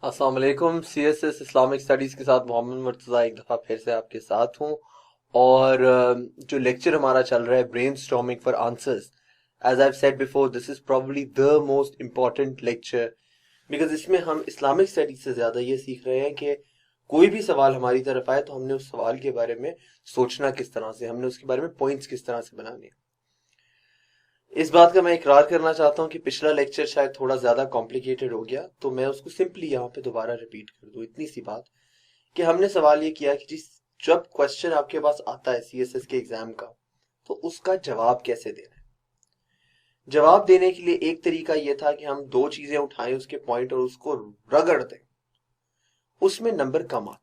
अस्सलाम वालेकुम। CSS Islamic studies के साथ मोहम्मद मुर्तज़ा एक दफ़ा फिर से आपके साथ हूँ। और जो लेक्चर हमारा चल रहा है brainstorming for answers, as I have said before, this is probably the most important lecture, because इसमें हम इस्लामिक स्टडीज से ज़्यादा ये सीख रहे हैं कि कोई भी सवाल हमारी तरफ आए तो हमने उस सवाल के बारे में सोचना किस तरह से, हमने उसके बारे में पॉइंट्स किस तरह से बनाने। इस बात का मैं इकरार करना चाहता हूँ कि पिछला लेक्चर शायद थोड़ा ज्यादा कॉम्प्लिकेटेड हो गया, तो मैं उसको सिंपली यहाँ पे दोबारा रिपीट कर दूं। इतनी सी बात कि हमने सवाल ये किया कि जिस जब क्वेश्चन आपके पास आता है CSS के एग्जाम का, तो उसका जवाब कैसे देना है। जवाब देने के लिए एक तरीका यह था कि हम दो चीजें उठाएं उसके पॉइंट और उसको रगड़ दें, उसमें नंबर कम आते।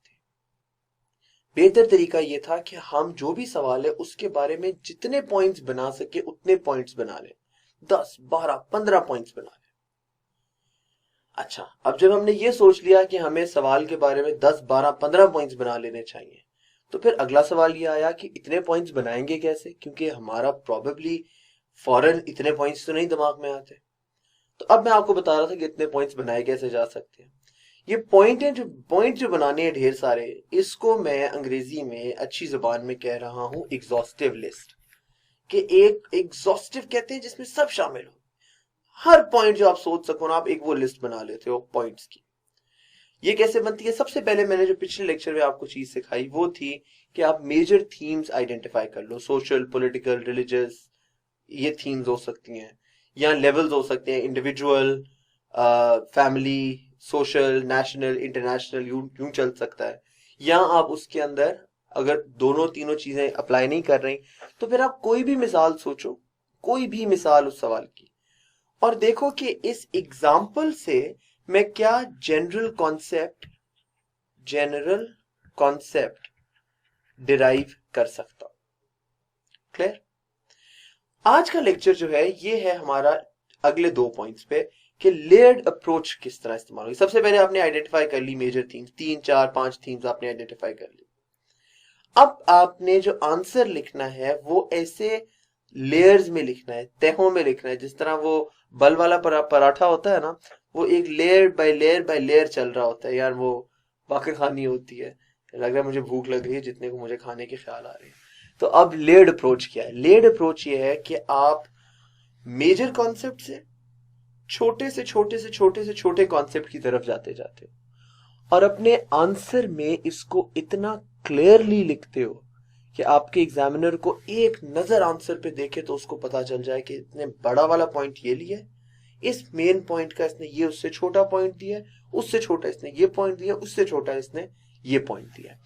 बेहतर तरीका यह था कि हम जो भी सवाल है उसके बारे में जितने पॉइंट्स बना सके उतने पॉइंट्स बना लें, 10 12 15 पॉइंट्स बना लें। अच्छा, अब जब हमने ये सोच लिया कि हमें सवाल के बारे में 10 12 15 पॉइंट्स बना लेने चाहिए, तो फिर अगला सवाल ये आया कि इतने पॉइंट्स बनाएंगे कैसे, क्योंकि हमारा प्रॉबेबली फौरन इतने पॉइंट्स तो नहीं दिमाग में आते। तो अब मैं आपको बता रहा था कि इतने पॉइंट्स बनाए कैसे जा सकते हैं। ये पॉइंट जो बनाने हैं ढेर सारे, इसको मैं अंग्रेजी में अच्छी जुबान में कह रहा हूं एग्जॉस्टिव लिस्ट। कि एक एग्जॉस्टिव कहते हैं जिसमें सब शामिल हो, हर पॉइंट जो आप सोच सको ना, आप एक वो लिस्ट बना लेते हो पॉइंट्स की। ये कैसे बनती है? सबसे पहले मैंने जो पिछले लेक्चर में आपको चीज सिखाई वो थी कि आप मेजर थीम्स आइडेंटिफाई कर लो। सोशल, पॉलिटिकल, रिलीजियस, ये थीम्स हो सकती हैं, या लेवल्स हो सकते हैं, individual, family, social, national, international, यूं चल सकता है। या आप उसके अंदर अगर दोनों तीनों चीजें अप्लाई नहीं कर रही, तो फिर आप कोई भी मिसाल सोचो, कोई भी मिसाल उस सवाल की, और देखो कि इस एग्जाम्पल से मैं क्या जनरल कॉन्सेप्ट डिराइव कर सकता हूं। क्लियर? आज का लेक्चर जो है ये है हमारा अगले दो पॉइंट्स पे कि लेयर्ड अप्रोच किस तरह इस्तेमाल होगी। सबसे पहले आपने आइडेंटिफाई कर ली मेजर थीम्स, 3 4 5 थीम्स आपने आइडेंटिफाई कर ली। अब आपने जो आंसर लिखना है वो ऐसे लेयर्स में लिखना है, तहों में लिखना है। जिस तरह वो बल वाला पराठा होता है ना, वो एक लेयर बाय लेयर चल रहा होता है। यार वो वाकई खानी होती है, लग रहा है मुझे भूख लग रही है जितने को मुझे खाने के ख्याल आ रहे हैं। तो अब लेयर्ड अप्रोच क्या है? लेयर्ड अप्रोच ये है कि आप मेजर कॉन्सेप्ट से छोटे से छोटे से छोटे से छोटे कॉन्सेप्ट की तरफ जाते जाते हो, और अपने आंसर में इसको इतना क्लियरली लिखते हो कि आपके एग्जामिनर को एक नजर आंसर पे देखे तो उसको पता चल जाए कि इतने बड़ा वाला पॉइंट ये लिया है, इस मेन पॉइंट का इसने ये उससे छोटा पॉइंट दिया है, उससे छोटा इसने ये पॉइंट दिया, उससे छोटा इसने ये पॉइंट दिया है।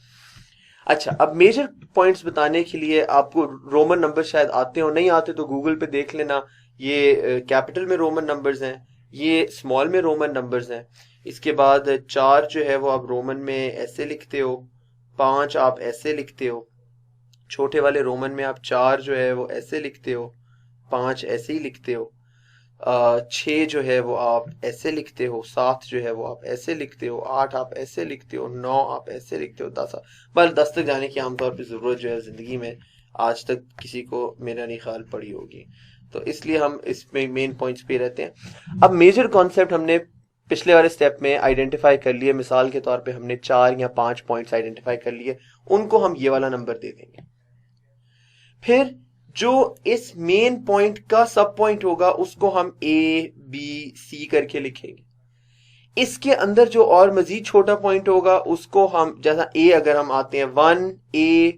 अच्छा, अब मेजर पॉइंट्स बताने के लिए आपको रोमन नंबर शायद आते हो, नहीं आते तो गूगल पे देख लेना। ये कैपिटल में रोमन नंबर्स हैं, ये स्मॉल में रोमन नंबर्स हैं। इसके बाद 4 जो है वो आप रोमन में ऐसे लिखते हो, 5 आप ऐसे लिखते हो, छोटे वाले रोमन में आप 4 जो है वो ऐसे लिखते हो, 5 ऐसे ही लिखते हो, 6 जो है वो आप ऐसे लिखते हो, 7 जो है वो आप ऐसे लिखते हो, 8 आप ऐसे लिखते हो, 9 आप ऐसे लिखते हो, 10 बस 10 तक जाने की आमतौर पर जरूरत जो है जिंदगी में आज तक किसी को मेरा नहीं ख्याल पड़ी होगी, तो इसलिए हम इसमें मेन पॉइंट्स पे रहते हैं। अब मेजर कॉन्सेप्ट हमने पिछले वाले स्टेप में आइडेंटिफाई कर लिए। मिसाल के तौर पे हमने 4 या 5 पॉइंट्स आइडेंटिफाई कर लिए, उनको हम ये वाला नंबर दे देंगे। फिर जो इस मेन पॉइंट का सब पॉइंट होगा उसको हम A B C करके लिखेंगे। इसके अंदर जो और मजीद छोटा पॉइंट होगा उसको हम, जैसा A अगर हम आते हैं 1A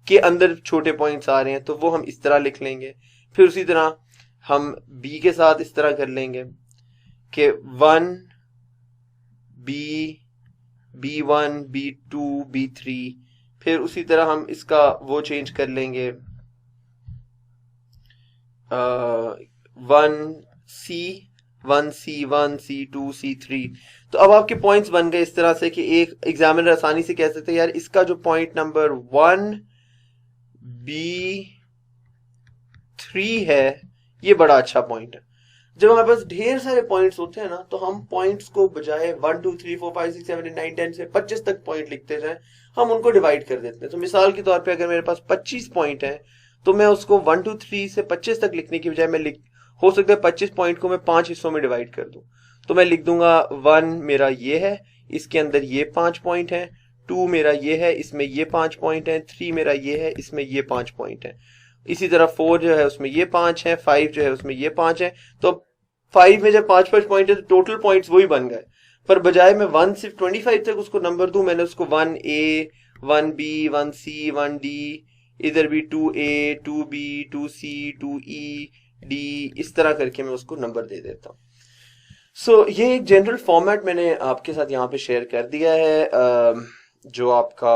के अंदर छोटे पॉइंट्स आ रहे हैं तो वो हम इस तरह लिख लेंगे। फिर उसी तरह हम B के साथ इस तरह कर लेंगे कि 1B, B1, B2, B3। फिर उसी तरह हम इसका वो चेंज कर लेंगे, 1C, 1C1, C2, C3। तो अब आपके पॉइंट्स बन गए इस तरह से कि एक एग्जामिनर आसानी से कह सकते हैं यार इसका जो पॉइंट नंबर 1B3 है ये बड़ा अच्छा पॉइंट है। जब हमारे पास ढेर सारे पॉइंट्स होते हैं ना, तो हम पॉइंट्स को बजाय 1 2 3 4 5 6 7 8 9 10 से 25 तक पॉइंट लिखते जाएं, हम उनको डिवाइड कर देते हैं। तो मिसाल के तौर पे अगर मेरे पास 25 पॉइंट है तो मैं उसको 1 2 3 से 25 तक लिखने की बजाय मैं हो सकता है 25 पॉइंट को मैं 5 हिस्सों में डिवाइड कर दूं। तो मैं लिख दूंगा 1 मेरा ये है, इसके अंदर ये 5 पॉइंट है, 2 मेरा ये है, इसमें ये 5 पॉइंट है, 3 मेरा ये है, इसमें ये 5 पॉइंट है, इसी तरह 4 जो है उसमें ये 5 है, 5 जो है उसमें ये 5 है। तो 5 में जब 5 पॉइंट है तो टोटल पॉइंट्स वही बन गए, पर बजाय मैं 1 से 25 तक उसको नंबर दूं, मैंने उसको 1A 1B 1C 1D, इधर भी 2A 2B 2C 2E D, इस तरह करके मैं उसको नंबर दे देता हूँ। सो ये एक जनरल फॉर्मेट मैंने आपके साथ यहाँ पे शेयर कर दिया है, जो आपका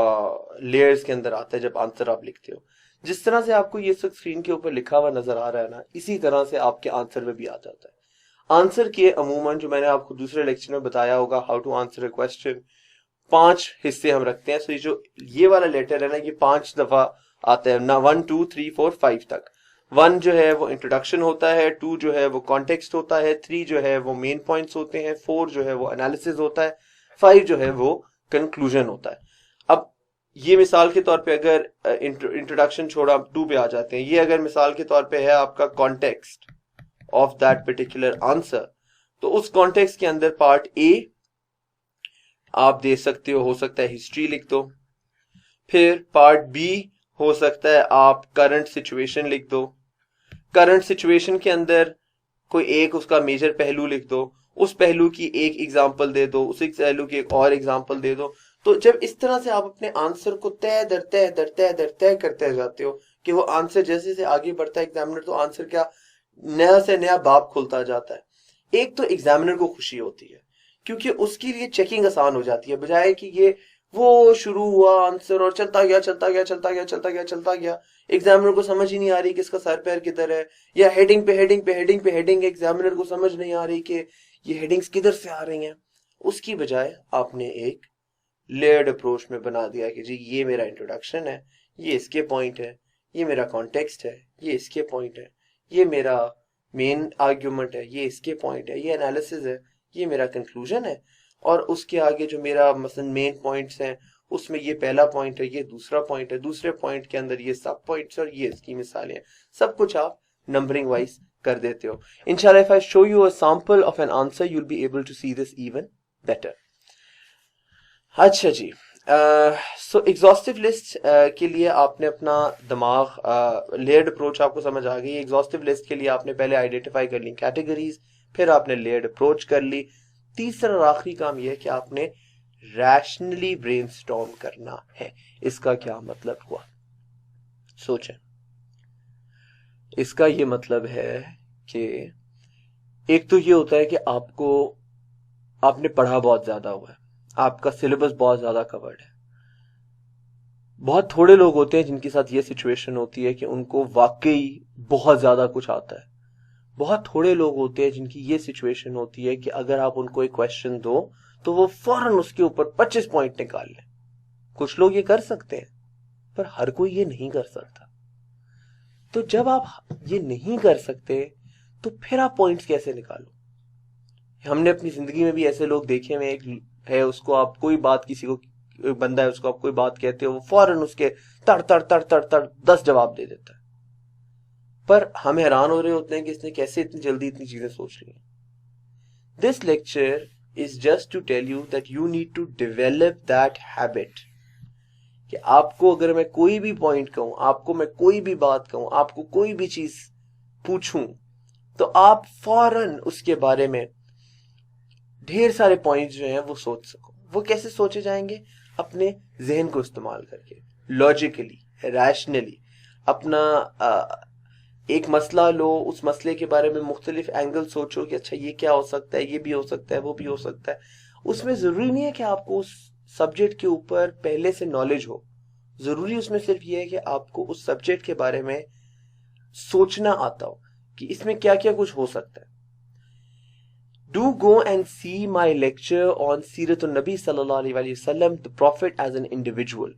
लेयर्स के अंदर आता है जब आंसर आप लिखते हो। जिस तरह से आपको ये स्क्रीन के ऊपर लिखा हुआ नजर आ रहा है ना, इसी तरह से आपके आंसर में भी आ जाता है। आंसर के अमूमन जो मैंने आपको दूसरे लेक्चर में बताया होगा, how to answer a question, 5 हिस्से हम रखते हैं। सो ये वाला लेटर है ना, ये 5 दफा आता है ना, 1 2 3 4 5 तक। 1 जो है वो इंट्रोडक्शन होता है, 2 जो है वो कॉन्टेक्स्ट होता है, 3 जो है वो मेन पॉइंट्स होते हैं, 4 जो है वो एनालिसिस होता है, 5 जो है वो कंक्लूजन होता है। अब ये मिसाल के तौर पे अगर इंट्रोडक्शन छोड़ा 2 पे आ जाते हैं, ये अगर मिसाल के तौर पे है आपका context of that particular answer, तो उस कॉन्टेक्स्ट के अंदर पार्ट ए आप दे सकते हो सकता है हिस्ट्री लिख दो, फिर पार्ट बी हो सकता है आप करंट सिचुएशन लिख दो, करंट सिचुएशन के अंदर कोई एक उसका मेजर पहलू लिख दो, उस पहलू की एक एग्जांपल दे दो, उस पहलू की एक और एग्जांपल दे दो। तो जब इस तरह से आप अपने आंसर को तय दर तय दर तय दर तय करते जाते हो कि वो आंसर जैसे जैसे आगे बढ़ता है एग्जामिनर, तो आंसर क्या नया से नया बाब खुलता जाता है। एक तो एग्जामिनर को खुशी होती है क्योंकि उसके लिए चेकिंग आसान हो जाती है, बजाय कि ये वो शुरू हुआ आंसर और चलता गया चलता गया चलता गया चलता गया चलता गया, एग्जामिनर को समझ ही नहीं आ रही कि इसका सर पैर किधर है, या हेडिंग पे हेडिंग पे हेडिंग पे हेडिंग, एग्जामिनर को समझ नहीं आ रही कि ये हेडिंग्स किधर से आ रही हैं। उसकी बजाय आपने एक लेयर्ड अप्रोच में बना दिया कि जी ये मेरा इंट्रोडक्शन है, ये इसके पॉइंट है, ये मेरा कॉन्टेक्स्ट है, ये इसके पॉइंट है, ये मेरा मेन आर्ग्यूमेंट है, ये इसके पॉइंट है, ये एनालिसिस है, ये मेरा कंक्लूजन है, और उसके आगे जो मेरा मसलन मेन पॉइंट्स हैं उसमें ये पहला पॉइंट है, ये दूसरा पॉइंट है, दूसरे पॉइंट के अंदर ये सब पॉइंट्स और ये इसकी मिसालें हैं। सब कुछ आप नंबरिंग वाइज कर देते हो। इंशाल्लाह if I show you a sample of an answer you will be able to see this even better. अच्छा जी, सो एग्जॉस्टिव लिस्ट के लिए आपने अपना दिमाग, लेयर्ड अप्रोच आपको समझ आ गई। एग्जॉस्टिव लिस्ट के लिए आपने पहले आइडेंटिफाई कर ली कैटेगरीज, फिर आपने लेयर्ड अप्रोच कर ली। तीसरा और आखिरी काम यह है कि आपने रैशनली ब्रेनस्टॉर्म करना है। इसका क्या मतलब हुआ, सोचें। इसका ये मतलब है कि एक तो ये होता है कि आपने पढ़ा बहुत ज्यादा हुआ है, आपका सिलेबस बहुत ज्यादा कवर्ड है। बहुत थोड़े लोग होते हैं जिनके साथ ये सिचुएशन होती है कि उनको वाकई बहुत ज्यादा कुछ आता है। बहुत थोड़े लोग होते हैं जिनकी ये सिचुएशन होती है कि अगर आप उनको एक क्वेश्चन दो तो वो फौरन उसके ऊपर 25 पॉइंट निकाल लें। कुछ लोग ये कर सकते हैं पर हर कोई ये नहीं कर सकता। तो जब आप ये नहीं कर सकते तो फिर आप पॉइंट्स कैसे निकालो। हमने अपनी जिंदगी में भी ऐसे लोग देखे हुए, एक है उसको आप कोई बात, किसी को बंदा है उसको आप कोई बात कहते हो, वो फौरन उसके तड़ तड़ तड़ तड़ तड़ 10 जवाब दे देता है। पर हम हैरान हो रहे होते हैं कि इसने कैसे इतनी जल्दी इतनी चीजें सोच ली हैं। This lecture is just to tell you that you need to develop that habit कि आपको अगर मैं कोई भी पॉइंट कहूं, आपको मैं कोई भी बात कहूं, आपको कोई भी चीज पूछूं, तो आप फौरन उसके बारे में ढेर सारे पॉइंट्स जो हैं वो सोच सको। वो कैसे सोचे जाएंगे? अपने जहन को इस्तेमाल करके, लॉजिकली, रैशनली। अपना एक मसला लो, उस मसले के बारे में मुख्तलिफ एंगल सोचो कि अच्छा ये क्या हो सकता है, ये भी हो सकता है, वो भी हो सकता है। उसमें जरूरी नहीं है कि आपको उस सब्जेक्ट के ऊपर पहले से नॉलेज हो, जरूरी उसमें सिर्फ ये है कि आपको उस सब्जेक्ट के बारे में सोचना आता हो कि इसमें क्या क्या कुछ हो सकता है। Do go and see my lecture on Siratul Nabi sallallahu alaihi wasallam, the Prophet as an individual.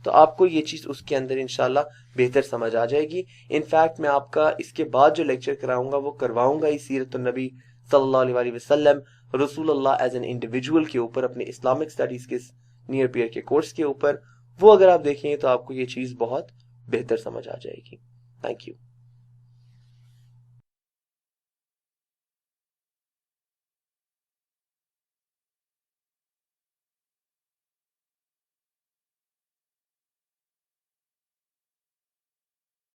तो आपको ये चीज उसके अंदर इंशाल्लाह बेहतर समझ आ जाएगी। इनफैक्ट मैं आपका इसके बाद जो लेक्चर कराऊंगा वो करवाऊंगा ही सीरतुन नबी सल्लल्लाहु अलैहि वसल्लम, रसूलुल्लाह एज एन इंडिविजुअल के ऊपर, अपने इस्लामिक स्टडीज के नियर पीयर के कोर्स के ऊपर। वो अगर आप देखेंगे तो आपको ये चीज बहुत बेहतर समझ आ जाएगी। Thank you.